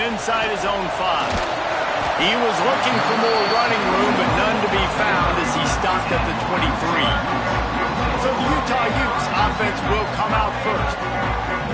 inside his own 5. He was looking for more running room, but none to be found as he stopped at the 23. So the Utah Utes offense will come out first.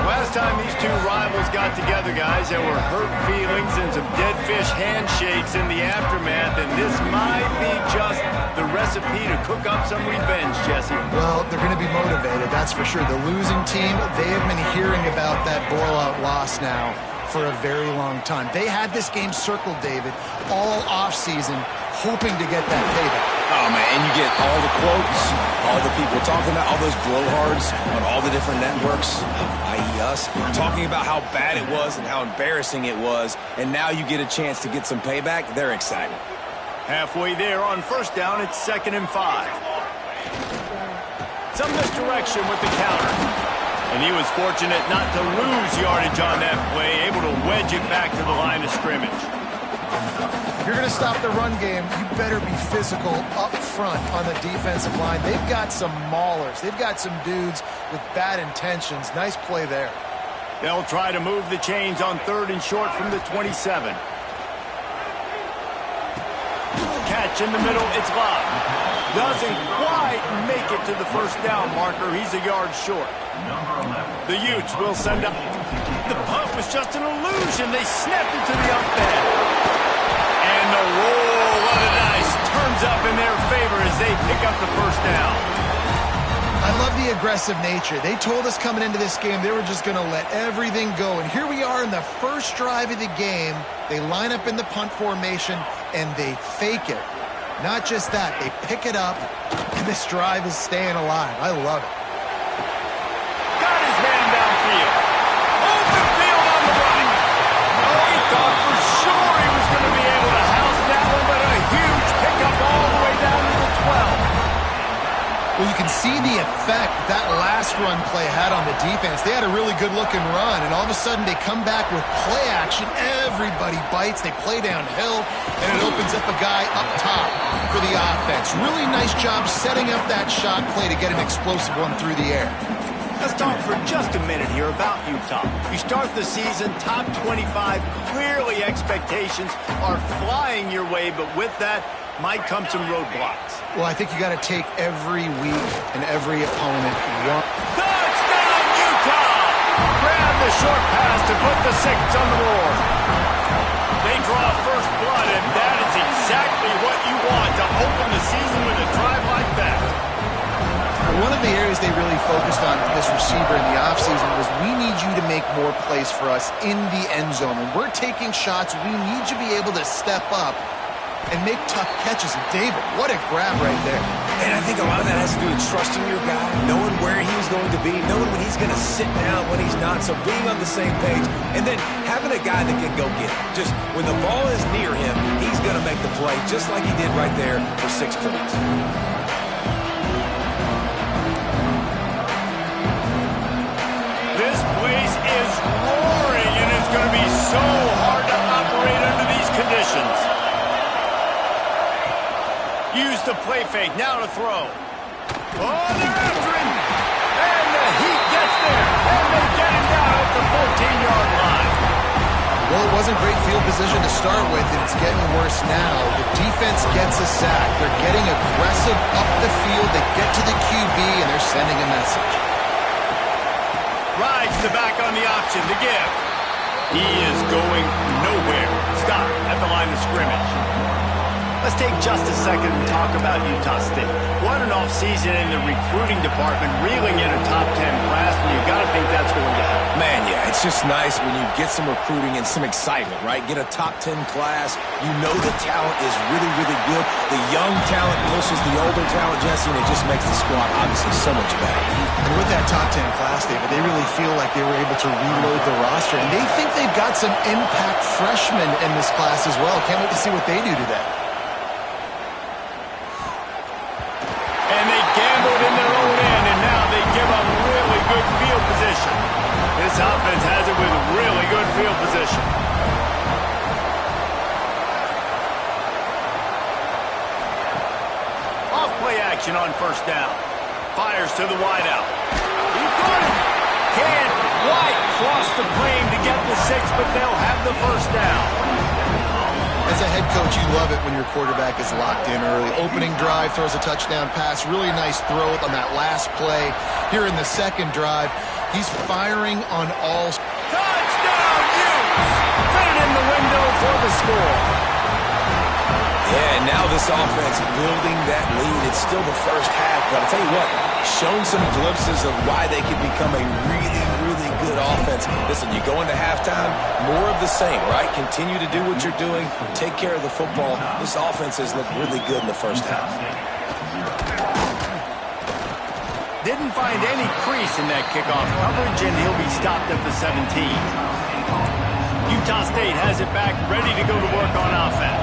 Last time these two rivals got together, guys, there were hurt feelings and some dead fish handshakes in the aftermath, and this might be just the recipe to cook up some revenge, Jesse. Well, they're going to be motivated, that's for sure. The losing team, they have been hearing about that blowout loss now for a very long time. They had this game circled, David, all offseason, hoping to get that payback. Oh, man, and you get all the quotes, all the people talking about, all those blowhards on all the different networks, i.e. us, talking about how bad it was and how embarrassing it was, and now you get a chance to get some payback. They're excited. Halfway there on first down, it's 2nd and 5. Some misdirection with the counter. And he was fortunate not to lose yardage on that play, able to wedge it back to the line of scrimmage. If you're going to stop the run game, you better be physical up front on the defensive line. They've got some maulers. They've got some dudes with bad intentions. Nice play there. They'll try to move the chains on 3rd and short from the 27. Catch in the middle, it's Love. Doesn't quite make it to the first down marker. He's a yard short. The Utes will send up. The punt was just an illusion. They snapped it to the up end. And the roll of the dice turns up in their favor as they pick up the first down. I love the aggressive nature. They told us coming into this game they were just going to let everything go. And here we are in the first drive of the game. They line up in the punt formation, and they fake it. Not just that, they pick it up, and this drive is staying alive. I love it. Got his man downfield. Open field on the run. Oh, he thought for sure he was going to be able to house that one, but a huge pickup all the way down to the 12. Well, you can see the effect that last run play had on the defense. They had a really good-looking run, and all of a sudden they come back with play action. Everybody bites. They play downhill, and it opens up a guy up top for the offense. Really nice job setting up that shot play to get an explosive one through the air. Let's talk for just a minute here about Utah. You start the season top 25. Clearly expectations are flying your way, but with that might come some roadblocks. Well, I think you got to take every week and every opponent one. Touchdown, Utah! Grab the short pass to put the 6 on the board. They draw first blood, and that is exactly what you want to open the season with a drive like that. One of the areas they really focused on this receiver in the offseason was we need you to make more plays for us in the end zone. When we're taking shots, we need you to be able to step up and make tough catches. And David, what a grab right there. And I think a lot of that has to do with trusting your guy, knowing where he's going to be, knowing when he's going to sit down, when he's not, so being on the same page, and then having a guy that can go get it. Just when the ball is near him, he's going to make the play, just like he did right there for 6 points. This place is roaring, and it's going to be so hard to operate under these conditions. Use the play fake, now to throw. Oh, they're after him! And the Heat gets there, and they get him down at the 14-yard line. Well, it wasn't great field position to start with, and it's getting worse now. The defense gets a sack. They're getting aggressive up the field. They get to the QB, and they're sending a message. Rides the back on the option to give. He is going nowhere. Stop at the line of scrimmage. Let's take just a second and talk about Utah State. What an offseason in the recruiting department, reeling in a top 10 class, and you've got to think that's going to happen. Man, yeah, it's just nice when you get some recruiting and some excitement, right? Get a top 10 class. You know the talent is really, really good. The young talent pushes the older talent, Jesse, and it just makes the squad obviously so much better. And with that top 10 class, David, they really feel like they were able to reload the roster, and they think they've got some impact freshmen in this class as well. Can't wait to see what they do today. And they gambled in their own end, and now they give them really good field position. This offense has it with really good field position. Off play action on first down. Fires to the wideout. He's got it. Can't quite cross the plane to get the 6, but they'll have the first down. As a head coach, you love it when your quarterback is locked in early. Opening drive, throws a touchdown pass. Really nice throw on that last play. Here in the second drive, he's firing on all. Touchdown, Utes! Put it in the window for the score. Yeah, and now this offense building that lead. It's still the first half, but I'll tell you what, shown some glimpses of why they could become a really good offense. Listen, you go into halftime, more of the same, right? Continue to do what you're doing, take care of the football. This offense has looked really good in the first half. Didn't find any crease in that kickoff coverage, and he'll be stopped at the 17. Utah State has it back, ready to go to work on offense.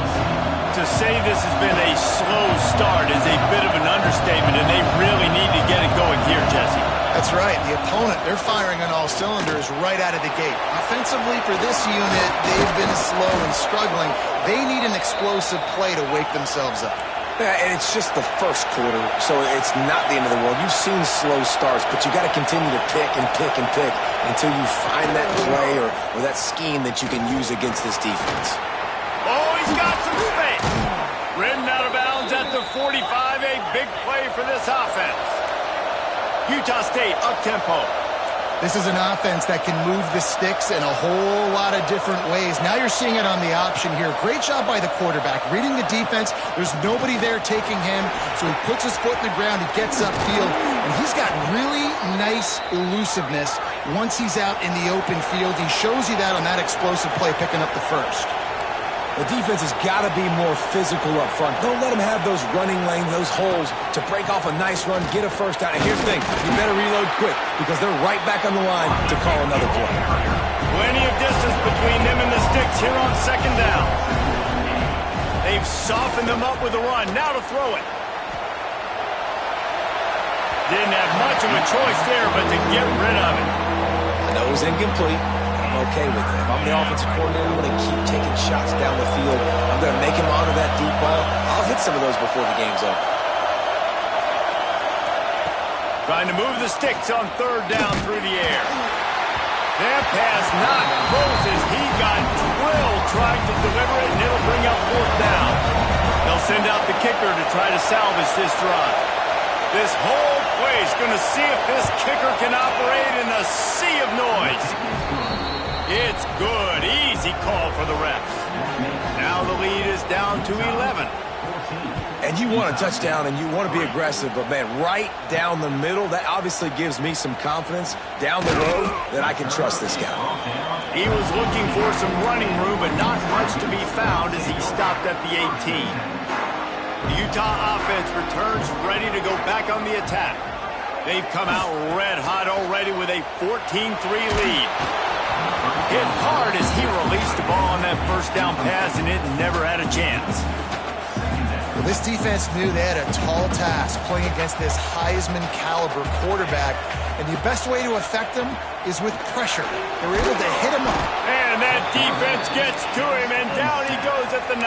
To say this has been a slow start is a bit of an understatement, and they really need to get it going here, Jesse. That's right. The opponent, they're firing on all cylinders right out of the gate. Offensively for this unit, they've been slow and struggling. They need an explosive play to wake themselves up. Yeah, and it's just the first quarter, so it's not the end of the world. You've seen slow starts, but you got to continue to pick and pick and pick until you find that play or that scheme that you can use against this defense. Oh, he's got some space. Ridden out of bounds at the 45, a big play for this offense. Utah State up-tempo. This is an offense that can move the sticks in a whole lot of different ways. Now you're seeing it on the option here. Great job by the quarterback. Reading the defense, there's nobody there taking him, so he puts his foot in the ground, he gets upfield, and he's got really nice elusiveness once he's out in the open field. He shows you that on that explosive play, picking up the first. The defense has got to be more physical up front. Don't let them have those running lanes, those holes to break off a nice run, get a first down. And here's the thing, you better reload quick because they're right back on the line to call another play. Plenty of distance between them and the sticks here on second down. They've softened them up with a run. Now to throw it. Didn't have much of a choice there, but to get rid of it. I know it was incomplete. I'm okay with it. If I'm the offensive coordinator, I'm going to keep taking shots down the field. I'm going to make him honor that deep ball. I'll hit some of those before the game's over. Trying to move the sticks on third down through the air. That pass not close as he got drilled trying to deliver it, and it'll bring up fourth down. They'll send out the kicker to try to salvage this drive. This whole play is going to see if this kicker can operate in a sea of noise. It's good. Easy call for the refs. Now the lead is down to 11. And you want a touchdown and you want to be aggressive, but, man, right down the middle, that obviously gives me some confidence down the road that I can trust this guy. He was looking for some running room, but not much to be found as he stopped at the 18. The Utah offense returns ready to go back on the attack. They've come out red hot already with a 14-3 lead. Hit hard as he released the ball on that first down pass, and it never had a chance. Well, this defense knew they had a tall task playing against this Heisman-caliber quarterback, and the best way to affect him is with pressure. They were able to hit him up. And that defense gets to him, and down he goes at the 9.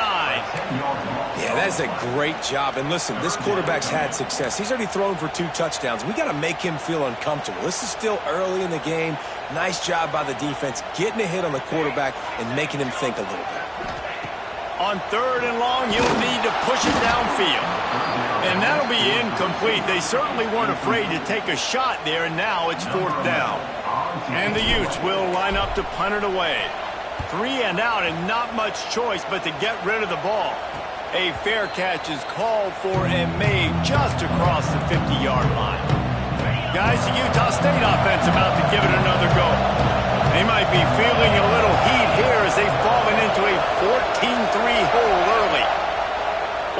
Yeah, that's a great job. And listen, this quarterback's had success. He's already thrown for 2 touchdowns. We got to make him feel uncomfortable. This is still early in the game. Nice job by the defense, getting a hit on the quarterback and making him think a little bit. On third and long, you'll need to push it downfield. And that'll be incomplete. They certainly weren't afraid to take a shot there, and now it's fourth down. And the Utes will line up to punt it away. 3 and out, and not much choice but to get rid of the ball. A fair catch is called for and made just across the 50-yard line. Guys, the Utah State offense about to give it another go. They might be feeling a little heat here as they've fallen into a 14-3 hole early.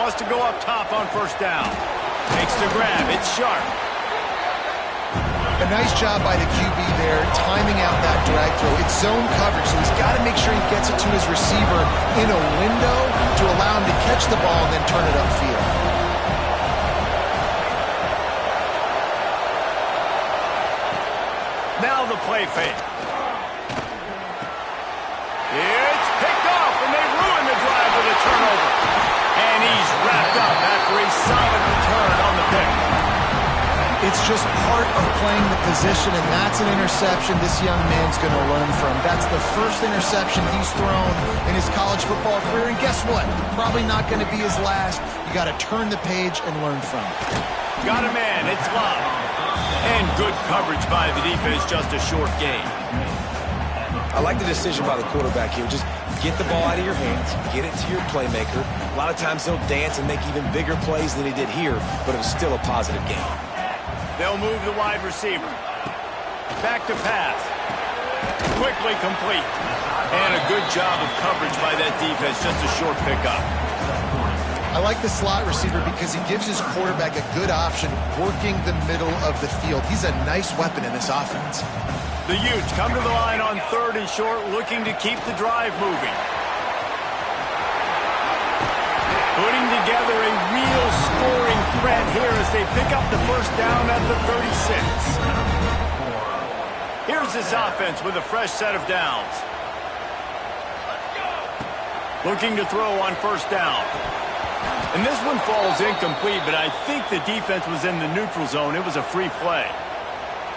Wants to go up top on first down. Makes the grab. It's Sharp. A nice job by the QB there, timing out that drag throw. It's zone coverage, so he's got to make sure he gets it to his receiver in a window to allow him to catch the ball and then turn it upfield. Now the play fake. It's picked off, and they ruin the drive with a turnover. And he's wrapped up after a solid return on the pick. It's just part of playing the position, and that's an interception this young man's going to learn from. That's the first interception he's thrown in his college football career, and guess what? Probably not going to be his last. You got to turn the page and learn from it. Got a man, it's Love. And good coverage by the defense, just a short gain. I like the decision by the quarterback here. Just get the ball out of your hands, get it to your playmaker. A lot of times he'll dance and make even bigger plays than he did here, but it was still a positive game. They'll move the wide receiver. Back to pass. Quickly complete. And a good job of coverage by that defense. Just a short pickup. I like the slot receiver because he gives his quarterback a good option working the middle of the field. He's a nice weapon in this offense. The Utes come to the line on 3rd and short, looking to keep the drive moving. Putting together a real scoring threat here as they pick up the first down at the 36. Here's this offense with a fresh set of downs. Looking to throw on 1st down. And this one falls incomplete, but I think the defense was in the neutral zone. It was a free play.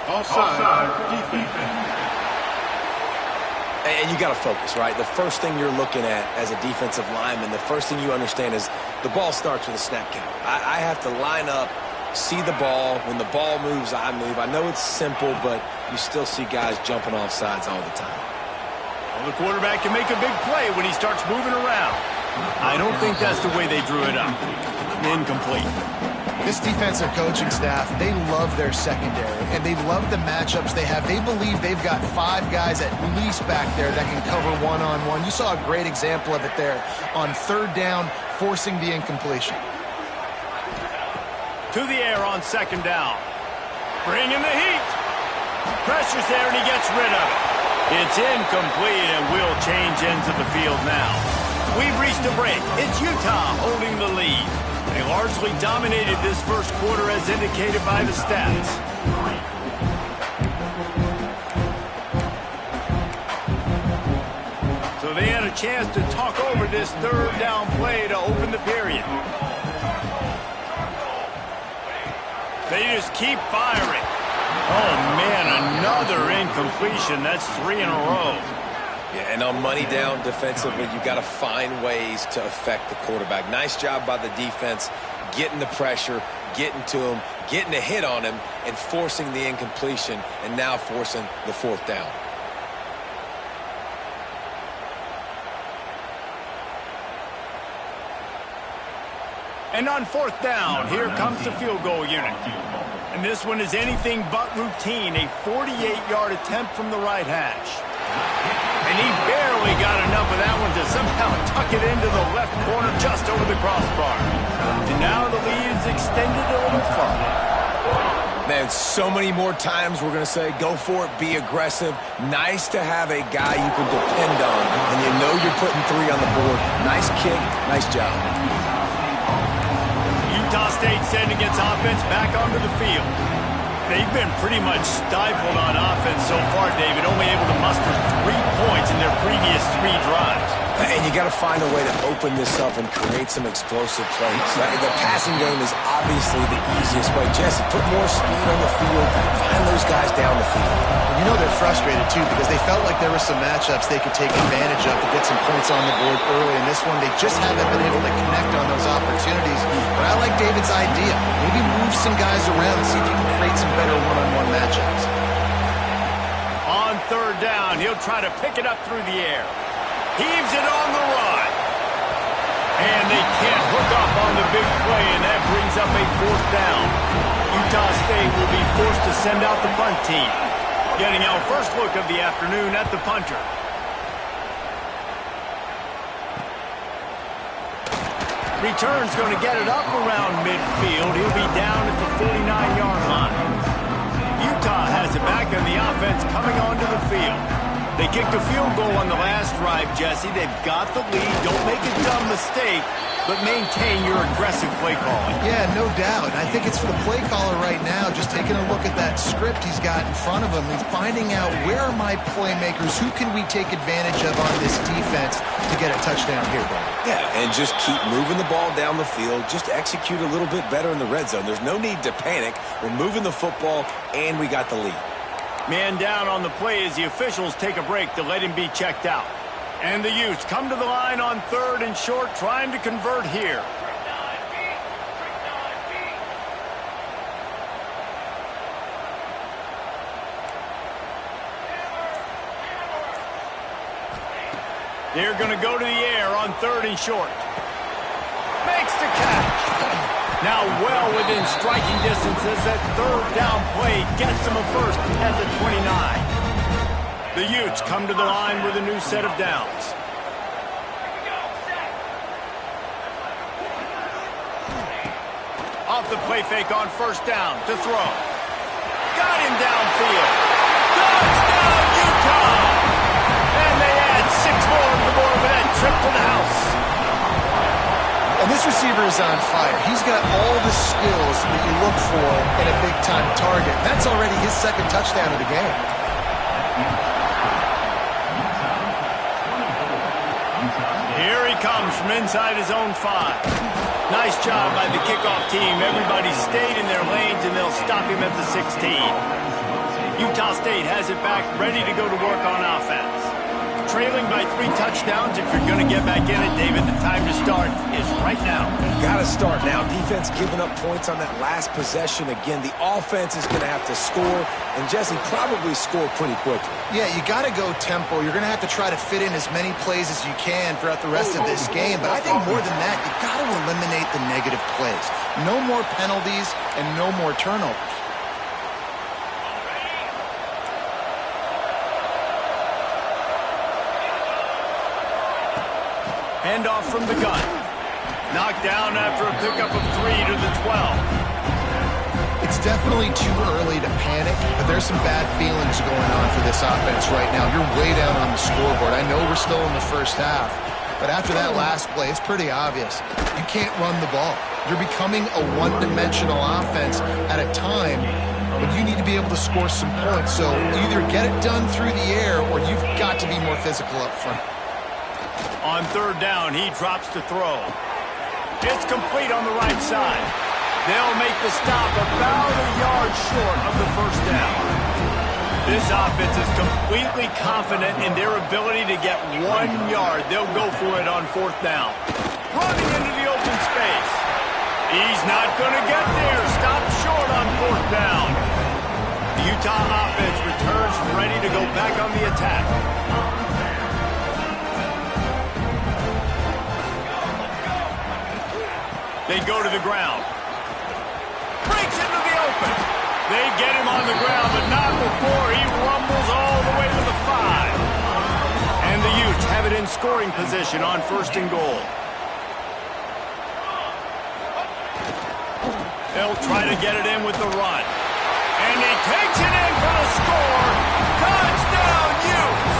Offside defense. And you got to focus, right? The first thing you're looking at as a defensive lineman, the first thing you understand is the ball starts with a snap count. I have to line up, see the ball. When the ball moves, I move. I know it's simple, but you still see guys jumping off sides all the time. Well, the quarterback can make a big play when he starts moving around. I don't think that's the way they drew it up. Incomplete. This defensive coaching staff, they love their secondary, and they love the matchups they have. They believe they've got 5 guys at least back there that can cover one-on-one. You saw a great example of it there on 3rd down, forcing the incompletion. To the air on 2nd down. Bringing the heat. Pressure's there, and he gets rid of it. It's incomplete, and will change ends of the field now. We've reached a break. It's Utah holding the lead. They largely dominated this first quarter as indicated by the stats. So they had a chance to talk over this 3rd down play to open the period. They just keep firing. Oh, man, another incompletion. That's 3 in a row. Yeah, and on money down defensively, you've got to find ways to affect the quarterback. Nice job by the defense, getting the pressure, getting to him, getting a hit on him, and forcing the incompletion, and now forcing the 4th down. And on 4th down, here comes the field goal unit. And this one is anything but routine, a 48-yard attempt from the right hash. And he barely got enough of that one to somehow tuck it into the left corner just over the crossbar. And now the lead is extended a little further. Man, so many more times we're going to say, go for it, be aggressive. Nice to have a guy you can depend on, and you know you're putting 3 on the board. Nice kick, nice job. Utah State sending its offense back onto the field. They've been pretty much stifled on offense so far, David, only able to muster 3 points in their previous 3 drives. And you got to find a way to open this up and create some explosive plays. The passing game is obviously the easiest way. Jesse, put more speed on the field, find those guys down the field. You know they're frustrated, too, because they felt like there were some matchups they could take advantage of to get some points on the board early. In this one, they just haven't been able to connect on those opportunities. But I like David's idea. Maybe move some guys around and see if you can create some better one-on-one matchups. On 3rd down, he'll try to pick it up through the air. Heaves it on the run. And they can't hook up on the big play, and that brings up a 4th down. Utah State will be forced to send out the punt team. Getting our first look of the afternoon at the punter. Return's going to get it up around midfield. He'll be down at the 49-yard line. Utah has it back, and the offense coming onto the field. They kicked a field goal on the last drive, Jesse. They've got the lead. Don't make a dumb mistake. but maintain your aggressive play calling. Yeah, no doubt. I think it's for the play caller right now, just taking a look at that script he's got in front of him and finding out where are my playmakers, who can we take advantage of on this defense to get a touchdown here, Brian. Yeah, and just keep moving the ball down the field. Just execute a little bit better in the red zone. There's no need to panic. We're moving the football, and we got the lead. Man down on the play as the officials take a break to let him be checked out. And the Utes come to the line on 3rd and short, trying to convert here. They're going to go to the air on 3rd and short. Makes the catch. Now well within striking distance as that 3rd down play gets him a first at the 29. The Utes come to the line with a new set of downs. Off the play fake on 1st down to throw. Got him downfield. Touchdown, Utah! And they add 6 more to the board with that trip to the house. And this receiver is on fire. He's got all the skills that you look for in a big-time target. That's already his 2nd touchdown of the game. Here he comes from inside his own 5. Nice job by the kickoff team. Everybody stayed in their lanes, and they'll stop him at the 16. Utah State has it back, ready to go to work on offense. Trailing by 3 touchdowns. If you're going to get back in it, David, the time to start is right now. Got to start now. Defense giving up points on that last possession. Again, the offense is going to have to score, and Jesse probably score pretty quickly. Yeah, you got to go tempo. You're going to have to try to fit in as many plays as you can throughout the rest of this game. But I think more than that, you got to eliminate the negative plays. No more penalties and no more turnovers. Handoff from the gun. Knocked down after a pickup of 3 to the 12. It's definitely too early to panic, but there's some bad feelings going on for this offense right now. You're way down on the scoreboard. I know we're still in the first half, but after that last play, it's pretty obvious. You can't run the ball. You're becoming a one-dimensional offense at a time when you need to be able to score some points. So either get it done through the air or you've got to be more physical up front. On 3rd down, he drops to throw. It's complete on the right side. They'll make the stop about a yard short of the 1st down. This offense is completely confident in their ability to get 1 yard. They'll go for it on 4th down. Running into the open space. He's not going to get there. Stopped short on 4th down. The Utah offense returns ready to go back on the attack. They go to the ground. Breaks into the open. They get him on the ground, but not before he rumbles all the way to the 5. And the Utes have it in scoring position on 1st and goal. They'll try to get it in with the run. And he takes it in for the score. Touchdown, Utes!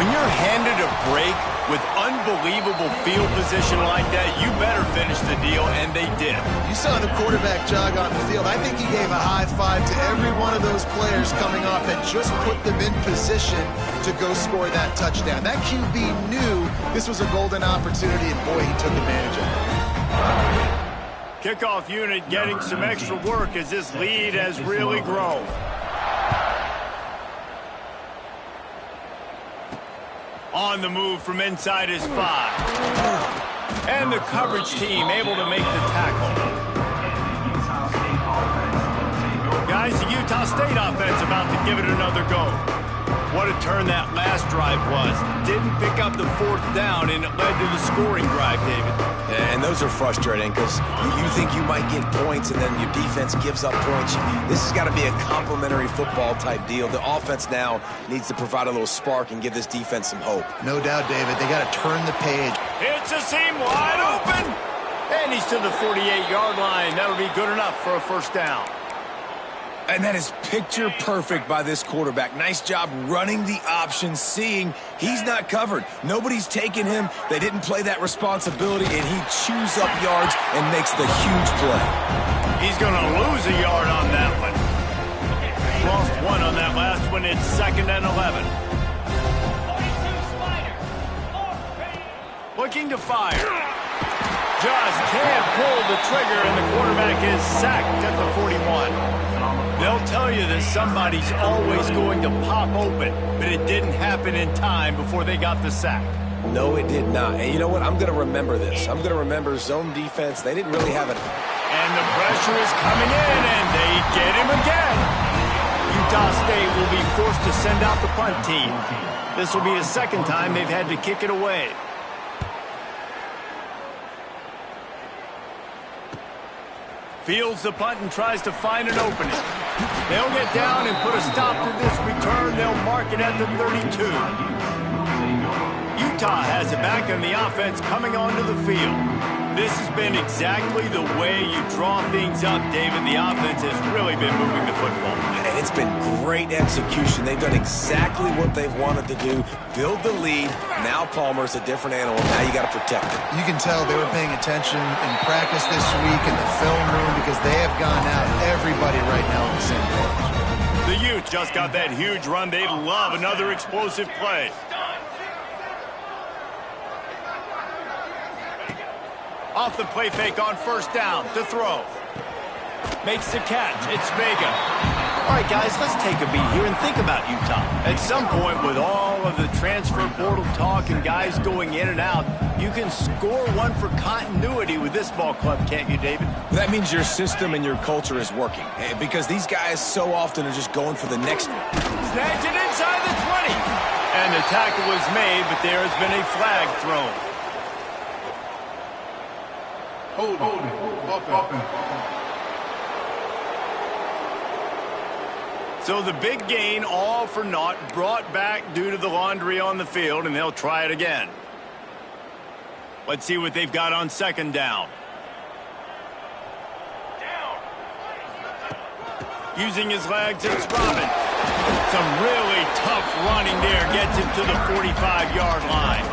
When you're handed a break with unbelievable field position like that, you better finish the deal, and they did. You saw the quarterback jog on the field. I think he gave a high five to every one of those players coming off and just put them in position to go score that touchdown. That QB knew this was a golden opportunity, and boy, he took advantage of it. Kickoff unit getting some extra work as this lead has really grown. On the move from inside his 5. And the coverage team able to make the tackle. Guys, the Utah State offense about to give it another go. What a turn that last drive was. Didn't pick up the 4th down, and it led to the scoring drive, David. Yeah, and those are frustrating because you think you might get points and then your defense gives up points. This has got to be a complimentary football type deal. The offense now needs to provide a little spark and give this defense some hope. No doubt, David. They got to turn the page. It's a seam wide open. And he's to the 48-yard line. That'll be good enough for a 1st down. And that is picture perfect by this quarterback. Nice job running the option, seeing he's not covered. Nobody's taking him. They didn't play that responsibility, and he chews up yards and makes the huge play. He's going to lose a yard on that one. Lost one on that last one. It's 2nd and 11. Looking to fire. Just can't pull the trigger, and the quarterback is sacked at the 41. They'll tell you that somebody's always going to pop open, but it didn't happen in time before they got the sack. No, it did not. And you know what? I'm going to remember this. I'm going to remember zone defense. They didn't really have it. And the pressure is coming in, and they get him again. Utah State will be forced to send out the punt team. This will be the second time they've had to kick it away. Fields the punt and tries to find an opening. They'll get down and put a stop to this return. They'll mark it at the 32. Utah has it back on the offense coming onto the field. This has been exactly the way you draw things up, David. The offense has really been moving the football. And it's been great execution. They've done exactly what they've wanted to do. Build the lead. Now Palmer's a different animal. Now you got to protect it. You can tell they were paying attention in practice this week in the film room because they have gone out everybody right now on the same page. The Utes just got that huge run. They love another explosive play. Off the play fake on first down to throw. Makes the catch. It's Vega. All right, guys, let's take a beat here and think about Utah. At some point, with all of the transfer portal talk and guys going in and out, you can score one for continuity with this ball club, can't you, David? That means your system and your culture is working. Because these guys so often are just going for the next one. Snagged it inside the 20. And the tackle was made, but there has been a flag thrown. Offense. So the big gain, all for naught, brought back due to the laundry on the field, and they'll try it again. Let's see what they've got on second down. Using his legs, it's Robbins. Some really tough running there gets him to the 45-yard line.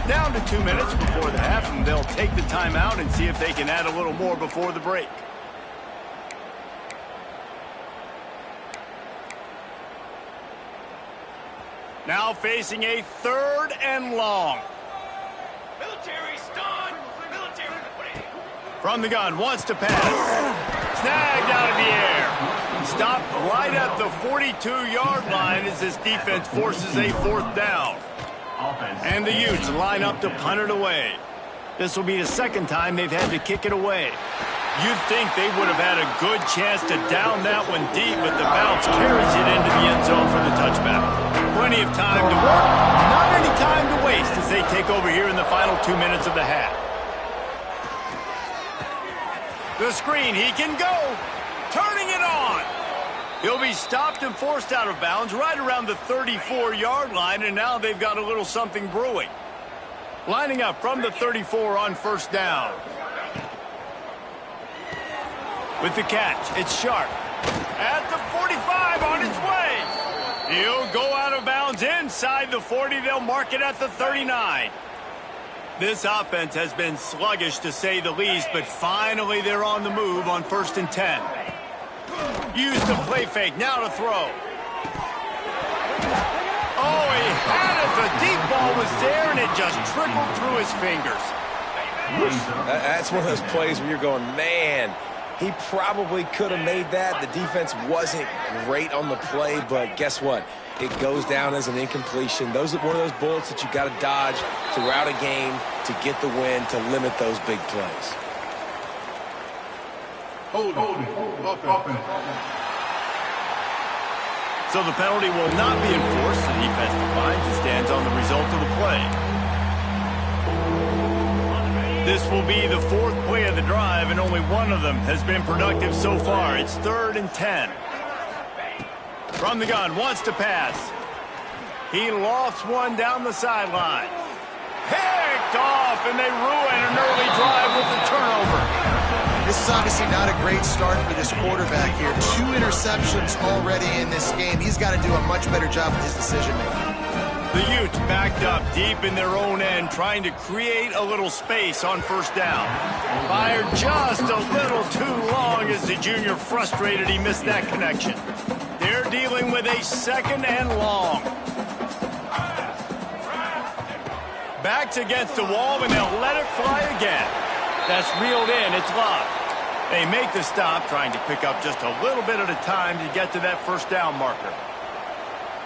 Down to 2 minutes before the half, and they'll take the timeout and see if they can add a little more before the break. Now facing a 3rd and long. Military stun! Military! From the gun, wants to pass. Snagged out of the air. Stopped right at the 42-yard line as this defense forces a 4th down. And the Utes line up to punt it away. This will be the second time they've had to kick it away. You'd think they would have had a good chance to down that one deep, but the bounce carries it into the end zone for the touchback. Plenty of time to work. Not any time to waste as they take over here in the final 2 minutes of the half. The screen, he can go. Turning it on. He'll be stopped and forced out of bounds right around the 34-yard line, and now they've got a little something brewing. Lining up from the 34 on first down. With the catch, it's Sharp. At the 45 on his way. He'll go out of bounds inside the 40. They'll mark it at the 39. This offense has been sluggish to say the least, but finally they're on the move on 1st and 10. Used the play fake, now to throw. Oh, he had it. The deep ball was there, and it just trickled through his fingers. That's one of those plays where you're going, man, he probably could have made that. The defense wasn't great on the play, but guess what? It goes down as an incompletion. Those are one of those bullets that you got to dodge throughout a game to get the win, to limit those big plays. Hold offense. So the penalty will not be enforced. The defense declines and stands on the result of the play. This will be the 4th play of the drive, and only one of them has been productive so far. It's 3rd and 10. From the gun, wants to pass. He lofts one down the sideline. Picked off, and they ruin an early drive with the turnover. This is obviously not a great start for this quarterback here. 2 interceptions already in this game. He's got to do a much better job with his decision-making. The Utes backed up deep in their own end, trying to create a little space on first down. Fired just a little too long as the junior frustrated he missed that connection. They're dealing with a 2nd and long. Backs against the wall, and they'll let it fly again. That's reeled in. It's locked. They make the stop, trying to pick up just a little bit at a time to get to that first down marker.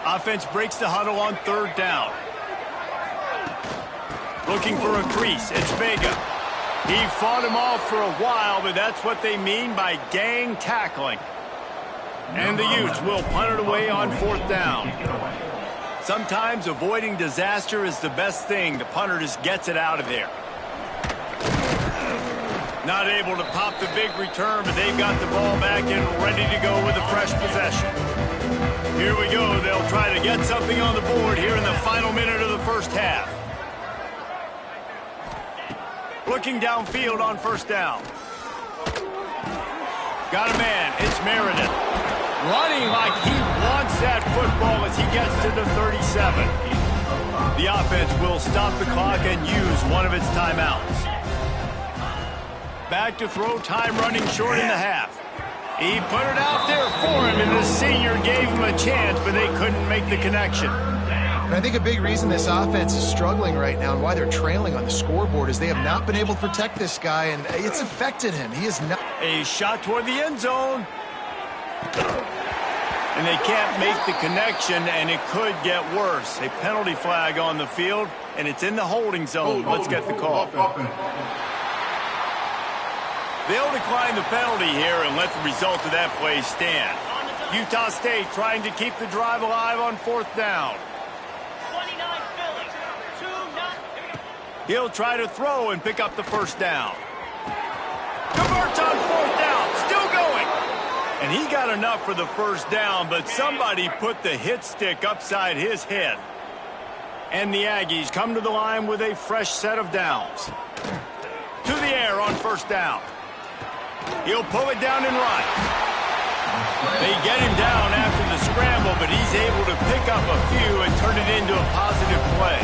Offense breaks the huddle on 3rd down. Looking for a crease. It's Vega. He fought him off for a while, but that's what they mean by gang tackling. And the Utes will punt it away on 4th down. Sometimes avoiding disaster is the best thing. The punter just gets it out of there. Not able to pop the big return, but they've got the ball back and ready to go with a fresh possession. Here we go. They'll try to get something on the board here in the final minute of the first half. Looking downfield on first down. Got a man. It's Meredith. Running like he wants that football as he gets to the 37. The offense will stop the clock and use one of its timeouts. Back to throw, time running short in the half. He put it out there for him, and the senior gave him a chance, but they couldn't make the connection. And I think a big reason this offense is struggling right now and why they're trailing on the scoreboard is they have not been able to protect this guy, and it's affected him. He is not. A shot toward the end zone. And they can't make the connection, and it could get worse. A penalty flag on the field, and it's in the holding zone. Let's get the call. They'll decline the penalty here and let the result of that play stand. Utah State trying to keep the drive alive on 4th down. 29 Phillies. 2-0. He'll try to throw and pick up the first down. Converts on 4th down. Still going. And he got enough for the first down, but somebody put the hit stick upside his head. And the Aggies come to the line with a fresh set of downs. To the air on first down. He'll pull it down and run. They get him down after the scramble, but he's able to pick up a few and turn it into a positive play.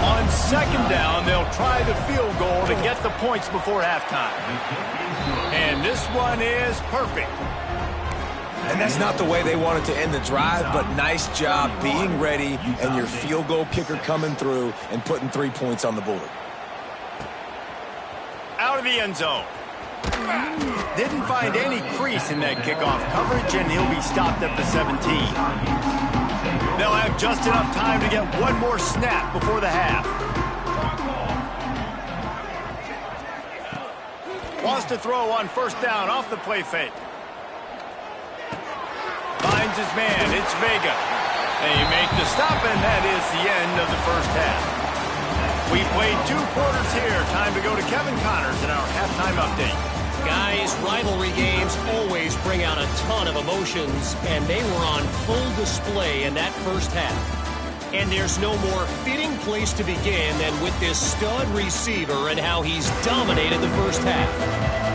On 2nd down, they'll try the field goal to get the points before halftime. And this one is perfect. And that's not the way they wanted to end the drive, but nice job being ready and your field goal kicker coming through and putting 3 points on the board. Out of the end zone. Didn't find any crease in that kickoff coverage, and he'll be stopped at the 17. They'll have just enough time to get one more snap before the half. Wants to throw on first down off the play fake. Finds his man. It's Vega. They make the stop, and that is the end of the first half. We played 2 quarters here. Time to go to Kevin Connors in our halftime update. Guys, rivalry games always bring out a ton of emotions, and they were on full display in that first half. And there's no more fitting place to begin than with this stud receiver and how he's dominated the first half.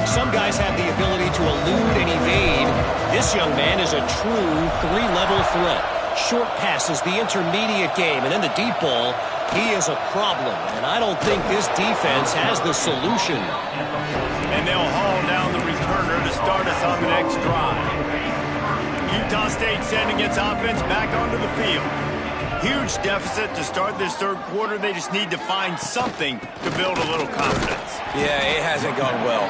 Some guys have the ability to elude and evade. This young man is a true 3-level threat. Short passes, the intermediate game, and then the deep ball. He is a problem, and I don't think this defense has the solution. And they'll haul down the returner to start us on the next drive. Utah State sending its offense back onto the field. Huge deficit to start this 3rd quarter. They just need to find something to build a little confidence. Yeah, it hasn't gone well.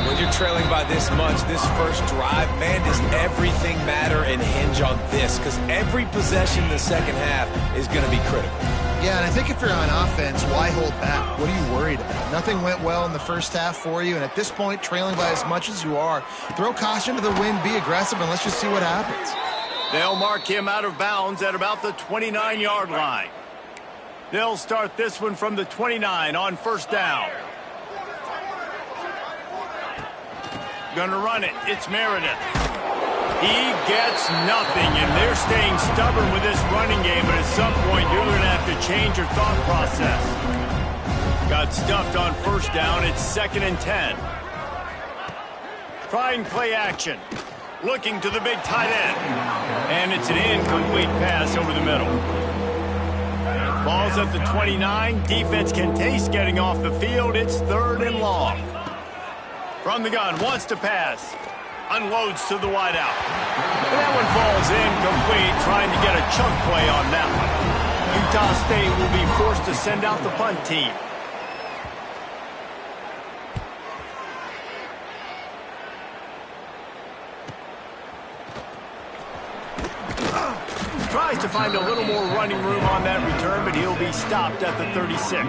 When you're trailing by this much, this first drive, man, does everything matter and hinge on this? Because every possession in the second half is going to be critical. Yeah, and I think if you're on offense, why hold back? What are you worried about? Nothing went well in the first half for you, and at this point, trailing by as much as you are, throw caution to the wind, be aggressive, and let's just see what happens. They'll mark him out of bounds at about the 29-yard line. They'll start this one from the 29 on first down. Gonna run it. It's Meredith. He gets nothing, and they're staying stubborn with this running game, but at some point you're going to have to change your thought process. Got stuffed on first down. It's 2nd and 10. Trying play action. Looking to the big tight end. And it's an incomplete pass over the middle. Ball's at the 29. Defense can taste getting off the field. It's 3rd and long. From the gun, wants to pass. Unloads to the wideout. And that one falls incomplete, trying to get a chunk play on that one. Utah State will be forced to send out the punt team. Tries to find a little more running room on that return, but he'll be stopped at the 36.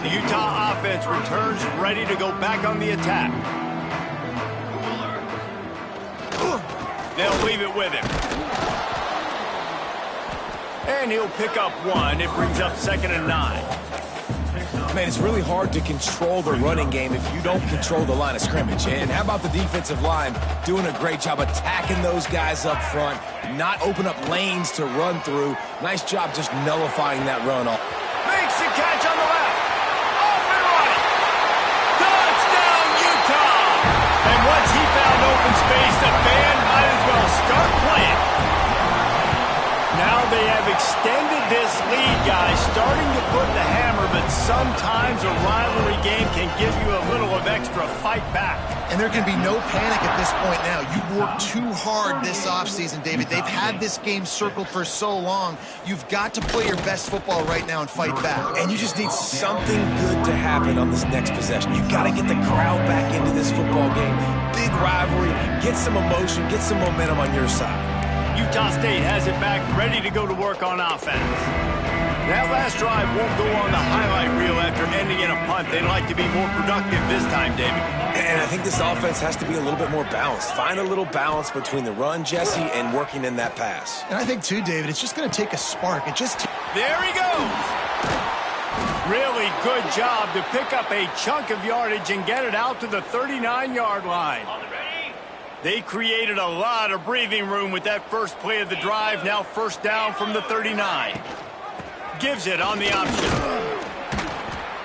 The Utah offense returns ready to go back on the attack. They'll leave it with him. And he'll pick up 1. It brings up 2nd and 9. Man, it's really hard to control the running game if you don't control the line of scrimmage. And how about the defensive line doing a great job attacking those guys up front, not open up lanes to run through. Nice job just nullifying that run off. Makes the catch on the left. Off and running. Touchdown, Utah! And once he found open space, the band might as well start playing. Now they have extended this lead, guys, starting to put the hammer, but sometimes a rivalry game can give you a little of extra fight back. And there can be no panic at this point now. You've worked too hard this offseason, David. They've had this game circled for so long. You've got to play your best football right now and fight back. And you just need something good to happen on this next possession. You've got to get the crowd back into this football game. Big rivalry. Get some emotion. Get some momentum on your side. Utah State has it back, ready to go to work on offense. That last drive won't go on the highlight reel after ending in a punt. They'd like to be more productive this time, David. And I think this offense has to be a little bit more balanced. Find a little balance between the run, Jesse, and working in that pass. And I think, too, David, it's just going to take a spark. There he goes. Really good job to pick up a chunk of yardage and get it out to the 39-yard line. They created a lot of breathing room with that first play of the drive. Now 1st down from the 39. Gives it on the option.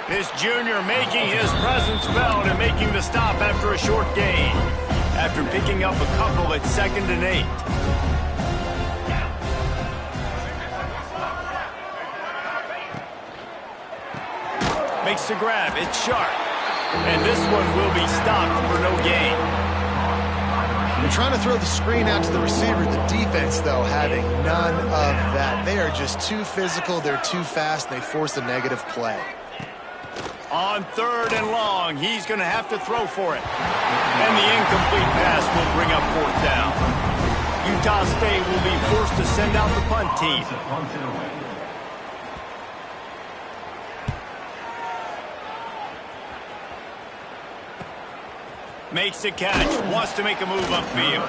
This junior making his presence felt and making the stop after a short gain. After picking up a couple at 2nd and 8. Makes the grab. It's sharp. And this one will be stopped for no gain. They're trying to throw the screen out to the receiver. The defense, though, having none of that. They are just too physical. They're too fast. And they force a negative play. On 3rd and long, he's going to have to throw for it. And the incomplete pass will bring up 4th down. Utah State will be forced to send out the punt team. Makes the catch, wants to make a move upfield.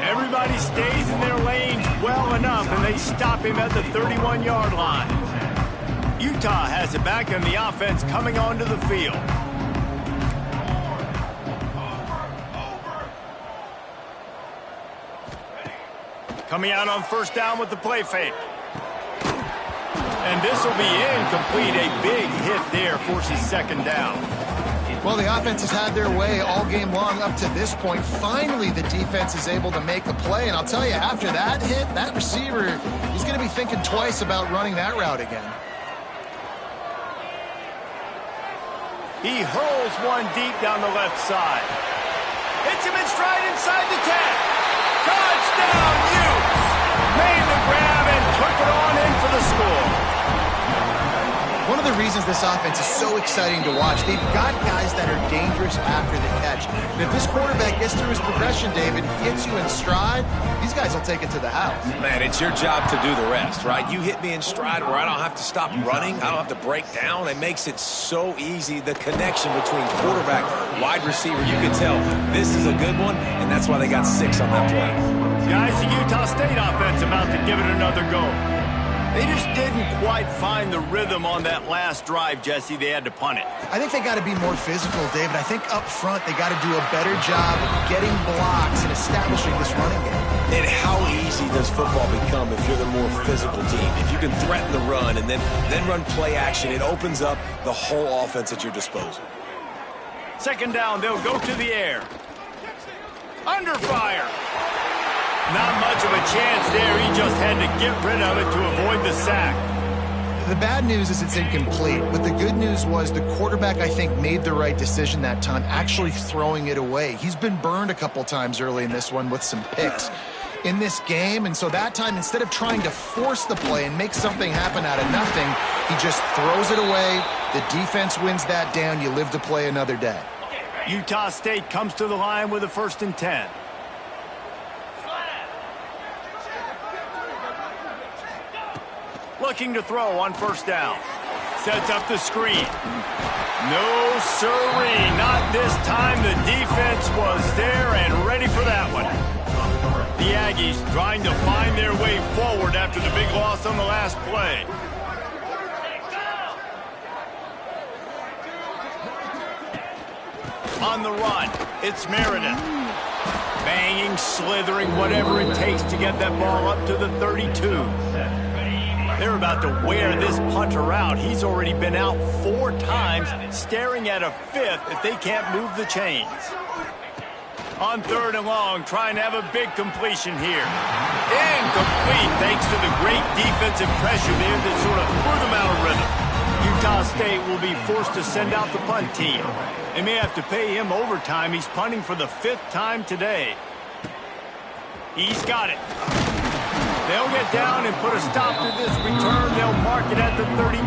Everybody stays in their lanes well enough, and they stop him at the 31-yard line. Utah has it back, and the offense coming onto the field. Coming out on 1st down with the play fake. And this will be incomplete. A big hit there forces 2nd down. Well, the offense has had their way all game long up to this point. Finally, the defense is able to make a play. And I'll tell you, after that hit, that receiver, he's going to be thinking twice about running that route again. He hurls one deep down the left side. Hits him in stride inside the 10. Touchdown, Utes! Made the grab and took it on in for the score. One of the reasons this offense is so exciting to watch, they've got guys that are dangerous after the catch. And if this quarterback gets through his progression, David, hits you in stride, these guys will take it to the house. Man, it's your job to do the rest, right? You hit me in stride where I don't have to stop running. I don't have to break down. It makes it so easy, the connection between quarterback, wide receiver. You can tell this is a good one, and that's why they got 6 on that play. Guys, the Utah State offense about to give it another go. They just didn't quite find the rhythm on that last drive, Jesse. They had to punt it. I think they got to be more physical, David. I think up front they got to do a better job of getting blocks and establishing this running game. And how easy does football become if you're the more physical team? If you can threaten the run and then run play action, it opens up the whole offense at your disposal. 2nd down, they'll go to the air. Under fire. Not much of a chance there. He just had to get rid of it to avoid the sack. The bad news is it's incomplete, but the good news was the quarterback, I think, made the right decision that time, actually throwing it away. He's been burned a couple times early in this one with some picks in this game, and so that time, instead of trying to force the play and make something happen out of nothing, he just throws it away. The defense wins that down. You live to play another day. Utah State comes to the line with a 1st and 10. Looking to throw on 1st down. Sets up the screen. No siree, not this time. The defense was there and ready for that one. The Aggies trying to find their way forward after the big loss on the last play. On the run, it's Meredith. Banging, slithering, whatever it takes to get that ball up to the 32. They're about to wear this punter out. He's already been out 4 times, staring at a 5th if they can't move the chains. On 3rd and long, trying to have a big completion here. Incomplete, thanks to the great defensive pressure there that sort of threw them out of rhythm. Utah State will be forced to send out the punt team. They may have to pay him overtime. He's punting for the 5th time today. He's got it. They'll get down and put a stop to this return. They'll mark it at the 32.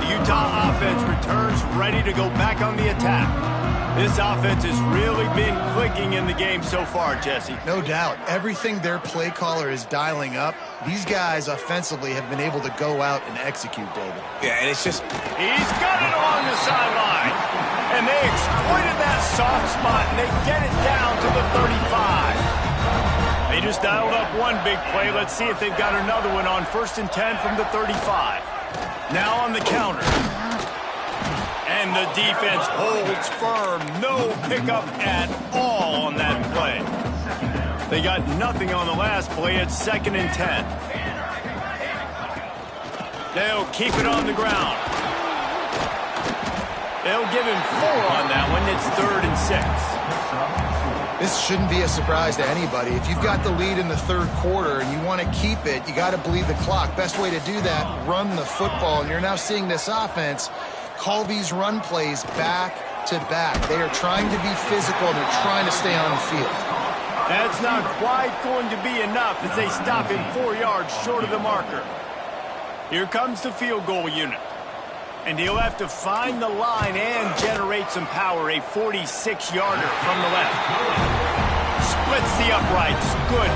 The Utah offense returns ready to go back on the attack. This offense has really been clicking in the game so far, Jesse. No doubt. Everything their play caller is dialing up, these guys offensively have been able to go out and execute, David. Yeah, and it's just... He's got it along the sideline. And they exploited that soft spot, and they get it down to the 35. They just dialed up one big play. Let's see if they've got another one on 1st and 10 from the 35. Now on the counter. And the defense holds firm. No pickup at all on that play. They got nothing on the last play. It's 2nd and 10. They'll keep it on the ground. They'll give him 4 on that one. It's 3rd and 6. This shouldn't be a surprise to anybody. If you've got the lead in the 3rd quarter and you want to keep it, you got to bleed the clock. Best way to do that, run the football. And you're now seeing this offense call these run plays back to back. They are trying to be physical and they're trying to stay on the field. That's not quite going to be enough as they stop him 4 yards short of the marker. Here comes the field goal unit. And he'll have to find the line and generate some power. A 46-yarder from the left. Splits the uprights. Good.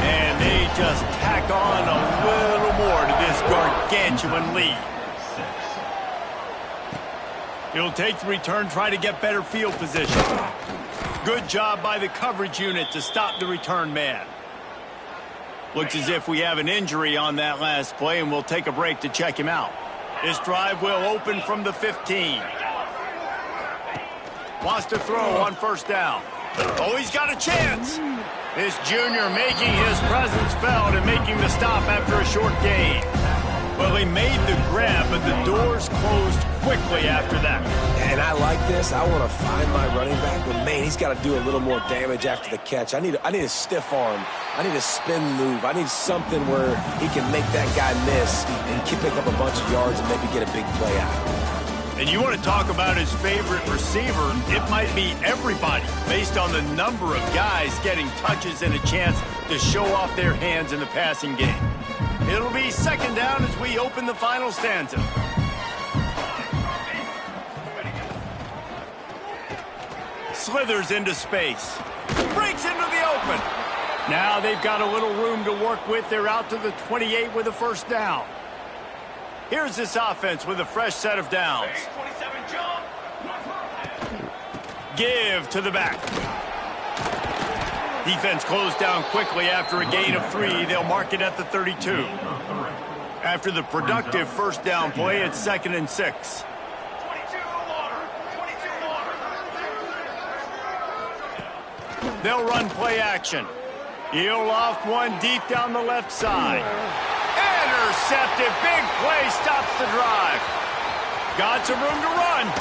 And they just tack on a little more to this gargantuan lead. He'll take the return, try to get better field position. Good job by the coverage unit to stop the return man. Looks as if we have an injury on that last play, and we'll take a break to check him out. This drive will open from the 15. Wants to throw on 1st down. Oh, he's got a chance. This junior making his presence felt and making the stop after a short gain. Well, he made the grab, but the doors closed quickly after that. And I like this. I want to find my running back, but man, he's got to do a little more damage after the catch. I need a stiff arm. I need a spin move. I need something where he can make that guy miss and pick up a bunch of yards and maybe get a big play out. And you want to talk about his favorite receiver, it might be everybody based on the number of guys getting touches and a chance to show off their hands in the passing game. It'll be 2nd down as we open the final stanza. Slithers into space. Breaks into the open. Now they've got a little room to work with. They're out to the 28 with a 1st down. Here's this offense with a fresh set of downs. Give to the back. Defense closed down quickly after a gain of 3. They'll mark it at the 32. After the productive 1st down play, it's 2nd and 6. They'll run play action. He'll loft one deep down the left side. Intercepted. Big play stops the drive. Got some room to run.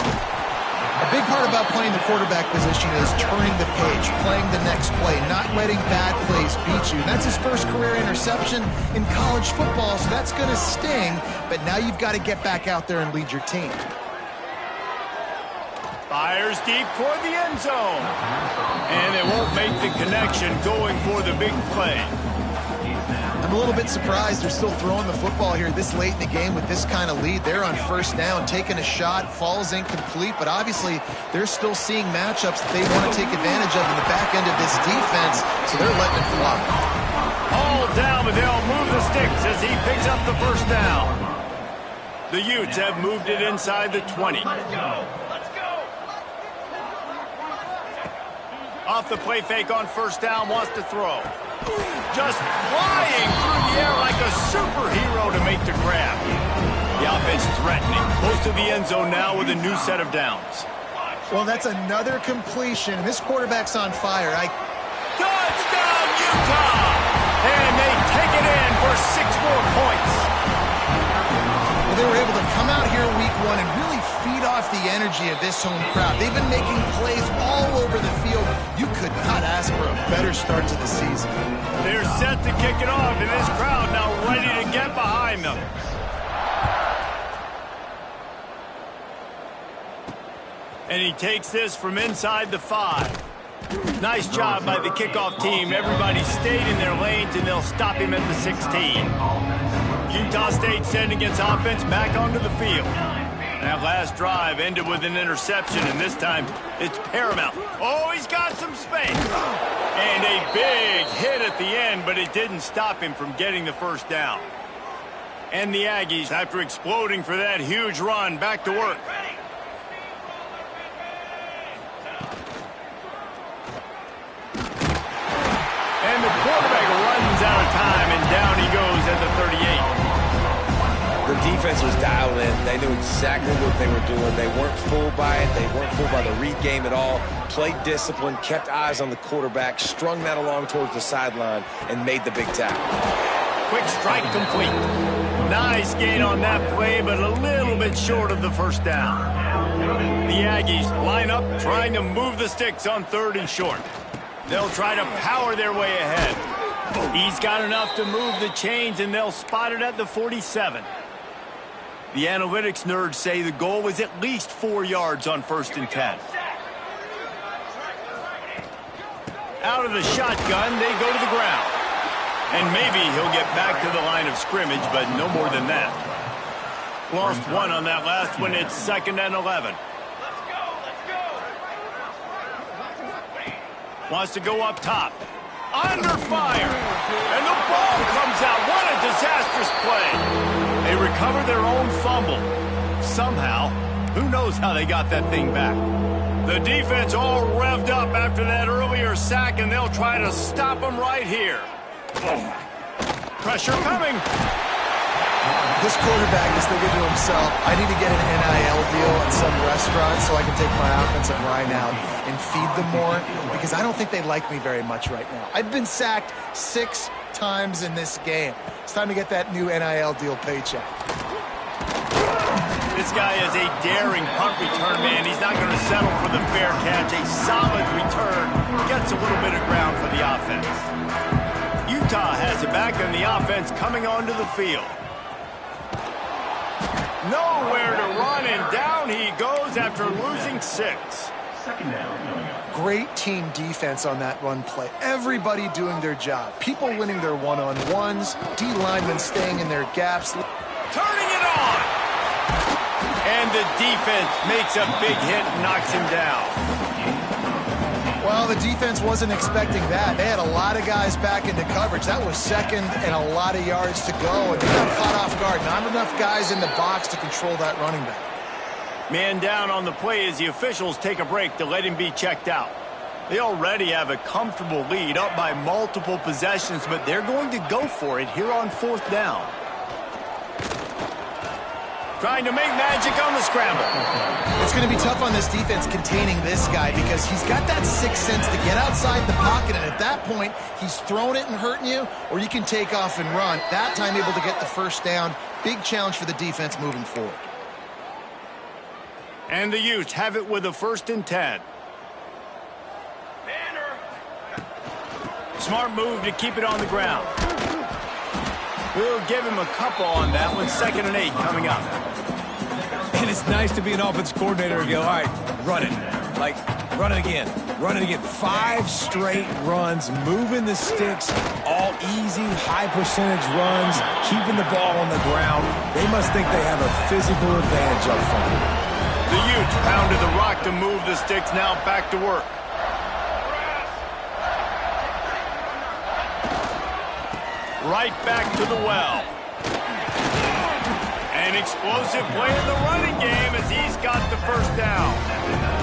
A big part about playing the quarterback position is turning the page, playing the next play, not letting bad plays beat you. And that's his first career interception in college football, so that's going to sting. But now you've got to get back out there and lead your team. Fires deep toward the end zone. And they won't make the connection going for the big play. I'm a little bit surprised they're still throwing the football here this late in the game with this kind of lead. They're on first down, taking a shot, falls incomplete, but obviously they're still seeing matchups that they want to take advantage of in the back end of this defense, so they're letting it fly. All down, but they'll move the sticks as he picks up the first down. The Utes have moved it inside the 20. Off the play fake on first down, wants to throw. Just flying through the air like a superhero to make the grab. The offense threatening. Close to the end zone now with a new set of downs. Well, that's another completion. This quarterback's on fire. Touchdown, Utah! And they take it in for 6 more points. Well, they were able to come out here week 1 and really feed off the energy of this home crowd. They've been making plays all over the field. You could not ask for a better start to the season. They're set to kick it off, and this crowd now ready to get behind them. And he takes this from inside the 5. Nice job by the kickoff team. Everybody stayed in their lanes, and they'll stop him at the 16. Utah State sending its offense back onto the field. That last drive ended with an interception, and this time it's paramount. Oh, he's got some space. And a big hit at the end, but it didn't stop him from getting the first down. And the Aggies, after exploding for that huge run, back to work. And the quarterback runs out of time, and down he goes at the 38. The defense was dialed in. They knew exactly what they were doing. They weren't fooled by it. They weren't fooled by the read game at all. Played discipline, kept eyes on the quarterback, strung that along towards the sideline, and made the big tackle. Quick strike complete. Nice gain on that play, but a little bit short of the first down. The Aggies line up, trying to move the sticks on 3rd and short. They'll try to power their way ahead. He's got enough to move the chains, and they'll spot it at the 47. The analytics nerds say the goal was at least 4 yards on 1st and 10. Out of the shotgun, they go to the ground. And maybe he'll get back to the line of scrimmage, but no more than that. Lost 1 on that last one. It's 2nd and 11. Wants to go up top. Under fire. And the ball comes out. What a disastrous play. They recover their own fumble. Somehow, who knows how they got that thing back. The defense all revved up after that earlier sack, and they'll try to stop them right here. Pressure coming. This quarterback is thinking to himself, I need to get an NIL deal at some restaurant so I can take my offensive line out and feed them more, because I don't think they like me very much right now. I've been sacked 6 times in this game. It's time to get that new NIL deal paycheck. This guy is a daring punt return man. He's not going to settle for the fair catch. A solid return gets a little bit of ground for the offense. Utah has it back, and the offense coming onto the field. Nowhere to run, and down he goes after losing 6. Great team defense on that run play. Everybody doing their job. People winning their one-on-ones. D linemen staying in their gaps. Turning it on! And the defense makes a big hit and knocks him down. Well, the defense wasn't expecting that. They had a lot of guys back into coverage. That was 2nd and a lot of yards to go, and they got caught off guard. Not enough guys in the box to control that running back. Man down on the play as the officials take a break to let him be checked out. They already have a comfortable lead, up by multiple possessions, but they're going to go for it here on 4th down. Trying to make magic on the scramble. It's going to be tough on this defense containing this guy, because he's got that 6th sense to get outside the pocket, and at that point, he's throwing it and hurting you, or you can take off and run. That time able to get the first down. Big challenge for the defense moving forward. And the Utes have it with a 1st and 10. Smart move to keep it on the ground. We'll give him a couple on that one. 2nd and 8 coming up. And it's nice to be an offense coordinator and go, all right, run it. Like, run it again. Run it again. 5 straight runs, moving the sticks, all easy, high percentage runs, keeping the ball on the ground. They must think they have a physical advantage up front. The Utes pounded the rock to move the sticks. Now back to work. Right back to the well. An explosive play in the running game as he's got the 1st down.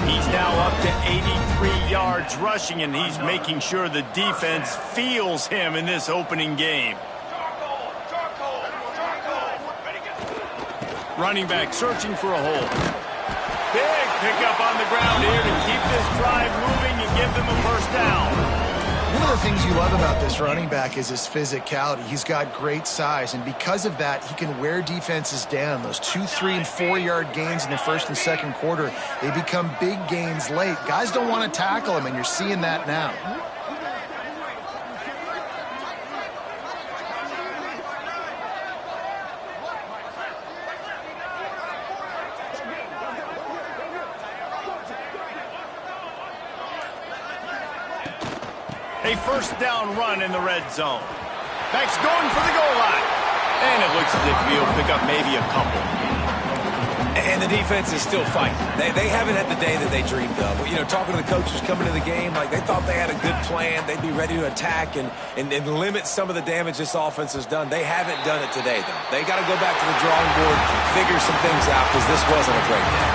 He's now up to 83 yards rushing, and he's making sure the defense feels him in this opening game. Running back searching for a hole. Big pickup on the ground here to keep this drive moving and give them a 1st down. One of the things you love about this running back is his physicality. He's got great size, and because of that, he can wear defenses down. Those 2, 3, and 4-yard gains in the 1st and 2nd quarter, they become big gains late. Guys don't want to tackle him, and you're seeing that now. A 1st down run in the red zone. Back's going for the goal line. And it looks as if he'll pick up maybe a couple. And the defense is still fighting. They haven't had the day that they dreamed of. You know, talking to the coaches coming to the game, like they thought they had a good plan. They'd be ready to attack and limit some of the damage this offense has done. They haven't done it today, though. They got to go back to the drawing board, figure some things out, because this wasn't a great day.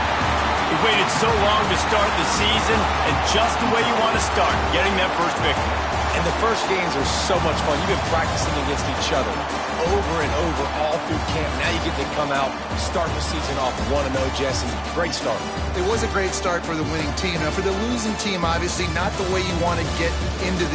You waited so long to start the season, and just the way you want to start, getting that 1st victory. And the first games are so much fun. You've been practicing against each other over and over all through camp. Now you get to come out, start the season off 1-0, Jesse. Great start. It was a great start for the winning team. Now, for the losing team, obviously not the way you want to get into this